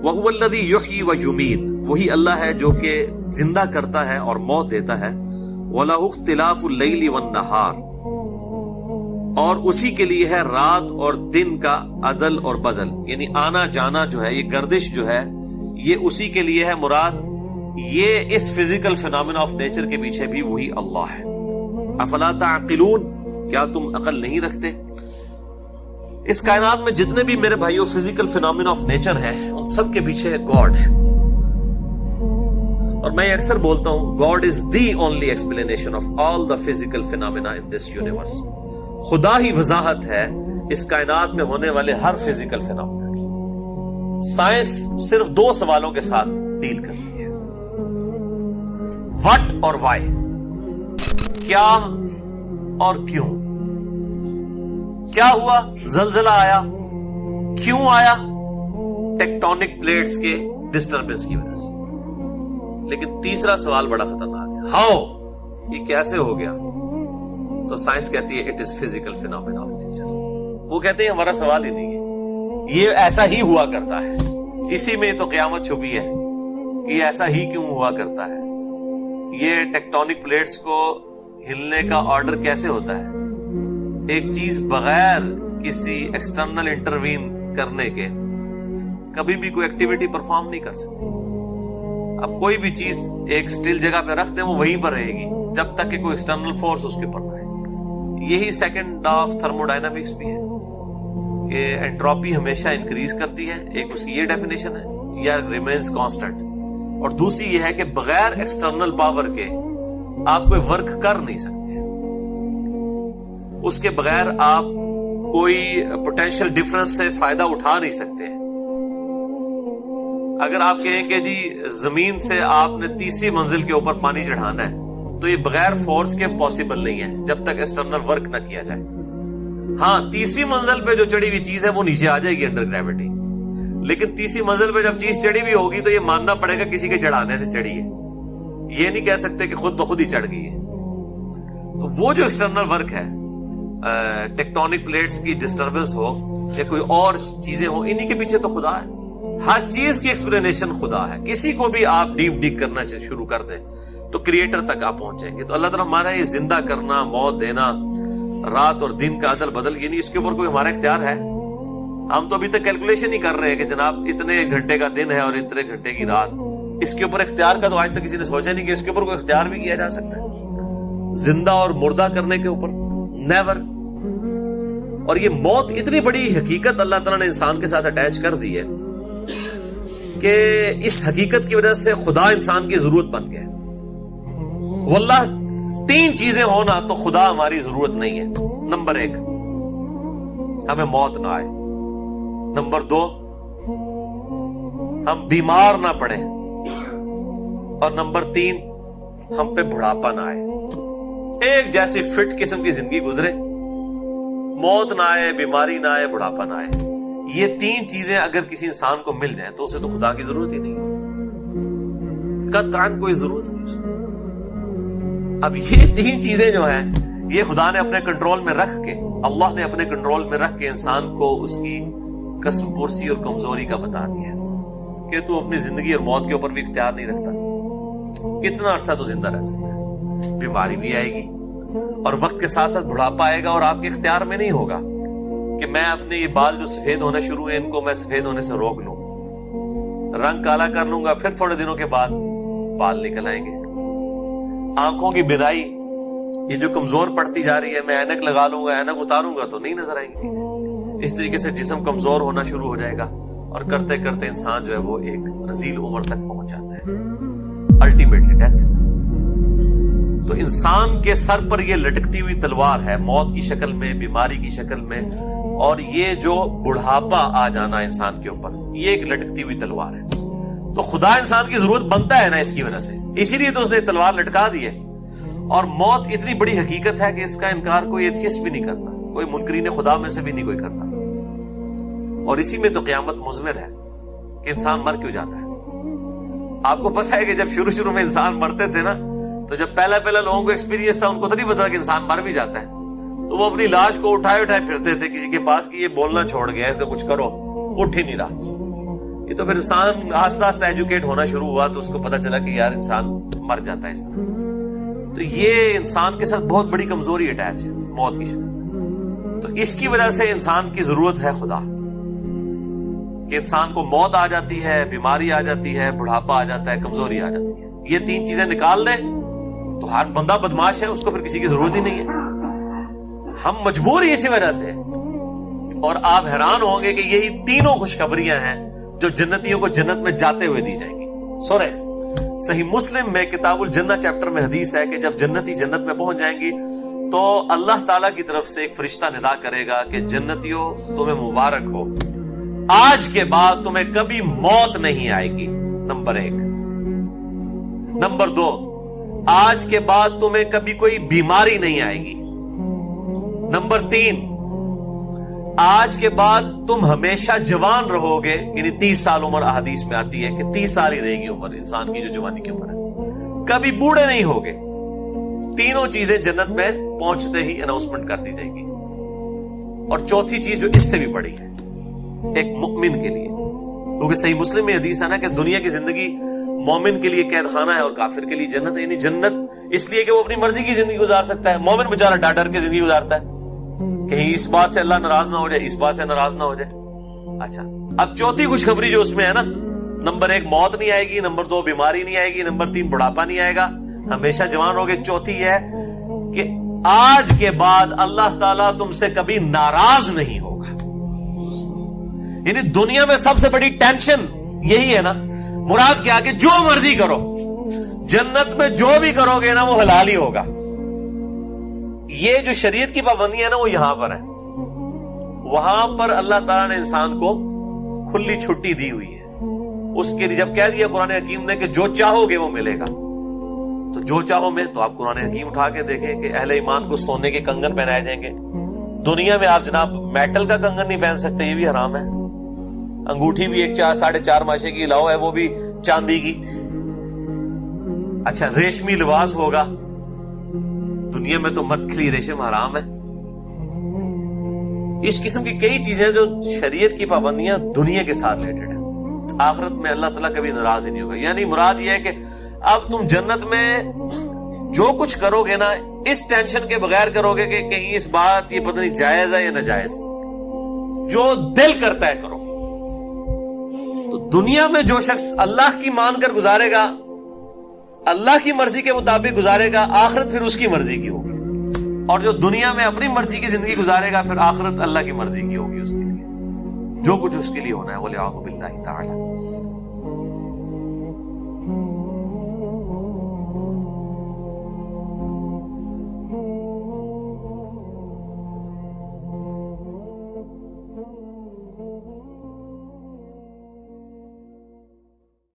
وَهُوَ الَّذِي يُحْيِي وَيُمِيتُ، وہی اللہ ہے جو کہ زندہ کرتا ہے اور موت دیتا ہے. وَلَهُ اخْتِلَافُ اللَّيْلِ وَالنَّهَارِ، اور اسی کے لیے ہے رات اور دن کا عدل اور بدل، یعنی آنا جانا جو ہے، یہ گردش جو ہے، یہ اسی کے لیے ہے. مراد یہ اس فزیکل فینامنا آف نیچر کے پیچھے بھی وہی اللہ ہے. افلا تعقلون، کیا تم عقل نہیں رکھتے؟ اس کائنات میں جتنے بھی میرے بھائیوں فزیکل فینامنا آف نیچر ہیں، ان سب کے پیچھے گاڈ ہے. اور میں اکثر بولتا ہوں God is the only explanation of all the physical phenomena in this universe. خدا ہی وضاحت ہے اس کائنات میں ہونے والے ہر فزیکل فینامنا کی. سائنس صرف دو سوالوں کے ساتھ ڈیل کرتی ہے، وٹ اور وائی، کیا اور کیوں. کیا ہوا؟ زلزلہ آیا. کیوں آیا؟ ٹیکٹونک پلیٹس کے ڈسٹربنس کی وجہ سے. لیکن تیسرا سوال بڑا خطرناک ہے، ہاؤ، یہ کیسے ہو گیا؟ تو سائنس کہتی ہے it is physical phenomena of nature. وہ کہتے ہیں ہمارا سوال ہی نہیں ہے، یہ ایسا ہی ہوا کرتا ہے. اسی میں تو قیامت چھپی ہے کہ یہ ایسا ہی کیوں ہوا کرتا ہے. یہ ٹیکٹونک پلیٹس کو ہلنے کا آرڈر کیسے ہوتا ہے؟ ایک چیز بغیر کسی ایکسٹرنل انٹروین کرنے کے کبھی بھی کوئی ایکٹیویٹی پرفارم نہیں کر سکتی. اب کوئی بھی چیز ایک سٹل جگہ پہ رکھ دیں وہ وہیں پر رہے گی جب تک کہ کوئی ایکسٹرنل فورس اس کے اوپر نہ آئے. یہی سیکنڈ لا آف تھرموڈائنامکس بھی ہے کہ انٹروپی ہمیشہ انکریز کرتی ہے، ایک اس کی یہ ڈیفینیشن ہے، یا ریمینز کانسٹنٹ. اور دوسری یہ ہے کہ بغیر ایکسٹرنل پاور کے آپ کوئی ورک کر نہیں سکتے، اس کے بغیر آپ کوئی پوٹینشیل ڈفرنس سے فائدہ اٹھا نہیں سکتے. اگر آپ کہیں کہ جی زمین سے آپ نے 30ویں منزل کے اوپر پانی چڑھانا ہے تو یہ بغیر فورس کے پاسبل نہیں ہے جب تک ایکسٹرنل ورک نہ کیا جائے. ہاں 30ویں منزل پہ جو چڑھی ہوئی چیز ہے وہ نیچے آ جائے گی انڈر گریوٹی، لیکن 30ویں منزل پہ جب چیز چڑھی ہوئی ہوگی تو یہ ماننا پڑے گا کسی کے چڑھانے سے چڑھی ہے، یہ نہیں کہہ سکتے کہ خود بخود ہی چڑھ گئی ہے. تو وہ جو ایکسٹرنل ورک ہے، ٹیکٹونک پلیٹس کی ڈسٹربنس ہو یا کوئی اور چیزیں ہوں، انہی کے پیچھے تو خدا ہے. ہر چیز کی ایکسپلینیشن خدا ہے. کسی کو بھی آپ ڈیپ ڈگ کرنا شروع کر دیں تو کریٹر تک آپ پہنچ جائیں گے. تو اللہ تعالیٰ ہمارا یہ زندہ کرنا، موت دینا، رات اور دن کا عدل بدل، یعنی اس کے اوپر کوئی ہمارا اختیار ہے؟ ہم تو ابھی تک کیلکولیشن ہی کر رہے ہیں کہ جناب اتنے گھنٹے کا دن ہے اور اتنے گھنٹے کی رات. اس کے اوپر اختیار کا تو آج تک کسی نے سوچا نہیں کہ اس کے اوپر کوئی اختیار بھی کیا جا سکتا ہے. زندہ اور مردہ کرنے کے اوپر نیور. اور یہ موت اتنی بڑی حقیقت اللہ تعالیٰ نے انسان کے ساتھ اٹیچ کر دی ہے کہ اس حقیقت کی وجہ سے خدا انسان کی ضرورت بن گیا. واللہ 3 چیزیں ہونا تو خدا ہماری ضرورت نہیں ہے. نمبر 1 ہمیں موت نہ آئے. نمبر 2 ہم بیمار نہ پڑے. اور نمبر 3 ہم پہ بڑھاپا نہ آئے. ایک جیسی فٹ قسم کی زندگی گزرے، موت نہ آئے، بیماری نہ آئے، بڑھاپا نہ آئے. یہ 3 چیزیں اگر کسی انسان کو مل جائیں تو اسے تو خدا کی ضرورت ہی نہیں، قطعاً کوئی ضرورت نہیں اس کو. اب یہ 3 چیزیں جو ہیں یہ خدا نے اپنے کنٹرول میں رکھ کے، اللہ نے اپنے کنٹرول میں رکھ کے انسان کو اس کی قسم پرسی اور کمزوری کا بتا دیا کہ تو اپنی زندگی اور موت کے اوپر بھی اختیار نہیں رکھتا. کتنا عرصہ تو زندہ رہ سکتا ہے؟ بیماری بھی آئے گی اور وقت کے ساتھ ساتھ بڑھاپا آئے گا اور آپ کے اختیار میں نہیں ہوگا کہ میں اپنے یہ بال جو سفید ہونے شروع ہیں ان کو میں سفید ہونے سے روک لوں، رنگ کالا کر لوں گا، پھر تھوڑے دنوں کے بعد بال نکل آئیں گے. آنکھوں کی بینائی یہ جو کمزور پڑتی جا رہی ہے، میں اینک لگا لوں گا، اینک اتاروں گا تو نہیں نظر آئیں گی چیزیں. اس طریقے سے جسم کمزور ہونا شروع ہو جائے گا اور کرتے کرتے انسان جو ہے وہ ایک رذیل عمر تک پہنچ جاتا ہے، الٹیمیٹلی ڈیتھ. تو انسان کے سر پر یہ لٹکتی ہوئی تلوار ہے، موت کی شکل میں، بیماری کی شکل میں، اور یہ جو بڑھاپا آ جانا انسان کے اوپر، یہ ایک لٹکتی ہوئی تلوار ہے. تو خدا انسان کی ضرورت بنتا ہے نا اس کی وجہ سے، اسی لیے تو اس نے تلوار لٹکا دی ہے. اور موت اتنی بڑی حقیقت ہے کہ اس کا انکار کوئی ایتھیسٹ بھی نہیں کرتا، کوئی منکرین خدا میں سے بھی نہیں کوئی کرتا. اور اسی میں تو قیامت مضمر ہے کہ انسان مر کیوں جاتا ہے. آپ کو پتہ ہے کہ جب شروع میں انسان مرتے تھے نا، تو جب پہلا لوگوں کو ایکسپیرینس تھا، ان کو تو نہیں پتا کہ انسان مر بھی جاتا ہے، تو وہ اپنی لاش کو اٹھائے پھرتے تھے کسی کے پاس کہ یہ بولنا چھوڑ گیا، اس کا کچھ کرو، اٹھ ہی نہیں رہا. یہ تو پھر انسان آہستہ آہستہ ایجوکیٹ ہونا شروع ہوا تو اس کو پتا چلا کہ یار انسان مر جاتا ہے اس طرح. تو یہ انسان کے ساتھ بہت بڑی کمزوری اٹیچ ہے موت کی شکل. تو اس کی وجہ سے انسان کی ضرورت ہے خدا، کہ انسان کو موت آ جاتی ہے، بیماری آ جاتی ہے، بڑھاپا آ جاتا ہے، کمزوری آ جاتی ہے. یہ 3 چیزیں نکال دے تو ہر بندہ بدماش ہے، اس کو پھر کسی کی ضرورت ہی نہیں ہے. ہم مجبور ہی اسی وجہ سے. اور آپ حیران ہوں گے کہ یہی تینوں خوشخبریاں ہیں جو جنتیوں کو جنت میں جاتے ہوئے دی جائیں گی. سنیں، صحیح مسلم میں کتاب الجنہ چیپٹر میں حدیث ہے کہ جب جنتی جنت میں پہنچ جائیں گی تو اللہ تعالیٰ کی طرف سے ایک فرشتہ ندا کرے گا کہ جنتیوں تمہیں مبارک ہو، آج کے بعد تمہیں کبھی موت نہیں آئے گی. نمبر 1. نمبر 2، آج کے بعد تمہیں کبھی کوئی بیماری نہیں آئے گی. نمبر 3، آج کے بعد تم ہمیشہ جوان رہو گے، یعنی 30 سال عمر احادیث میں آتی ہے کہ 30 سال ہی رہے گی عمر انسان کی جو جوانی کی عمر ہے، کبھی بوڑھے نہیں ہوگے. تینوں چیزیں جنت میں پہنچتے ہی اناؤنسمنٹ کر دی جائے گی. اور چوتھی چیز جو اس سے بھی بڑی ہے ایک مومن کے لیے، کیونکہ صحیح مسلم میں حدیث ہے نا کہ دنیا کی زندگی مومن کے لیے قید خانہ ہے اور کافر کے لیے جنت ہے. یعنی جنت اس لیے کہ وہ اپنی مرضی کی زندگی گزار سکتا ہے. مومن بیچارہ ڈر ڈر کے زندگی گزارتا ہے، کہیں اس بات سے اللہ ناراض نہ ہو جائے، اس بات سے ناراض نہ ہو جائے. اچھا، اب چوتھی خوشخبری جو اس میں ہے نا، نمبر 1 موت نہیں آئے گی، نمبر 2 بیماری نہیں آئے گی، نمبر 3 بڑھاپا نہیں آئے گا، ہمیشہ جوان ہوگے. چوتھی ہے کہ آج کے بعد اللہ تعالیٰ تم سے کبھی ناراض نہیں ہوگا. یعنی دنیا میں سب سے بڑی ٹینشن یہی ہے نا، مراد کیا کہ جو مرضی کرو، جنت میں جو بھی کرو گے نا وہ حلال ہی ہوگا. یہ جو شریعت کی پابندی ہے نا وہ یہاں پر ہے. وہاں پر اللہ تعالیٰ نے انسان کو کھلی چھٹی دی ہوئی ہے. اس کے لیے جب کہہ دیا قرآن حکیم نے کہ جو چاہو گے وہ ملے گا، تو جو چاہو میں تو آپ قرآن حکیم اٹھا کے دیکھیں کہ اہل ایمان کو سونے کے کنگن پہنائے جائیں گے. دنیا میں آپ جناب میٹل کا کنگن نہیں پہن سکتے، یہ بھی حرام ہے. انگوٹھی بھی 4.5 ماشے کی لاؤ ہے، وہ بھی چاندی کی. اچھا، ریشمی لباس ہوگا. دنیا میں تو مرد کے لیے ریشم حرام ہے. اس قسم کی کئی چیزیں جو شریعت کی پابندیاں دنیا کے ساتھ ریلیٹڈ ہیں. آخرت میں اللہ تعالیٰ کبھی ناراض ہی نہیں ہوگا. یعنی مراد یہ ہے کہ اب تم جنت میں جو کچھ کرو گے نا اس ٹینشن کے بغیر کرو گے کہ کہیں اس بات یہ پتہ نہیں جائز ہے یا ناجائز، جو دل کرتا ہے کرو. تو دنیا میں جو شخص اللہ کی مان کر گزارے گا، اللہ کی مرضی کے مطابق گزارے گا، آخرت پھر اس کی مرضی کی ہوگی. اور جو دنیا میں اپنی مرضی کی زندگی گزارے گا، پھر آخرت اللہ کی مرضی کی ہوگی. اس کے لیے جو کچھ اس کے لیے ہونا ہے، وَلِعَاذُ بِاللَّهِ تَعَالَى.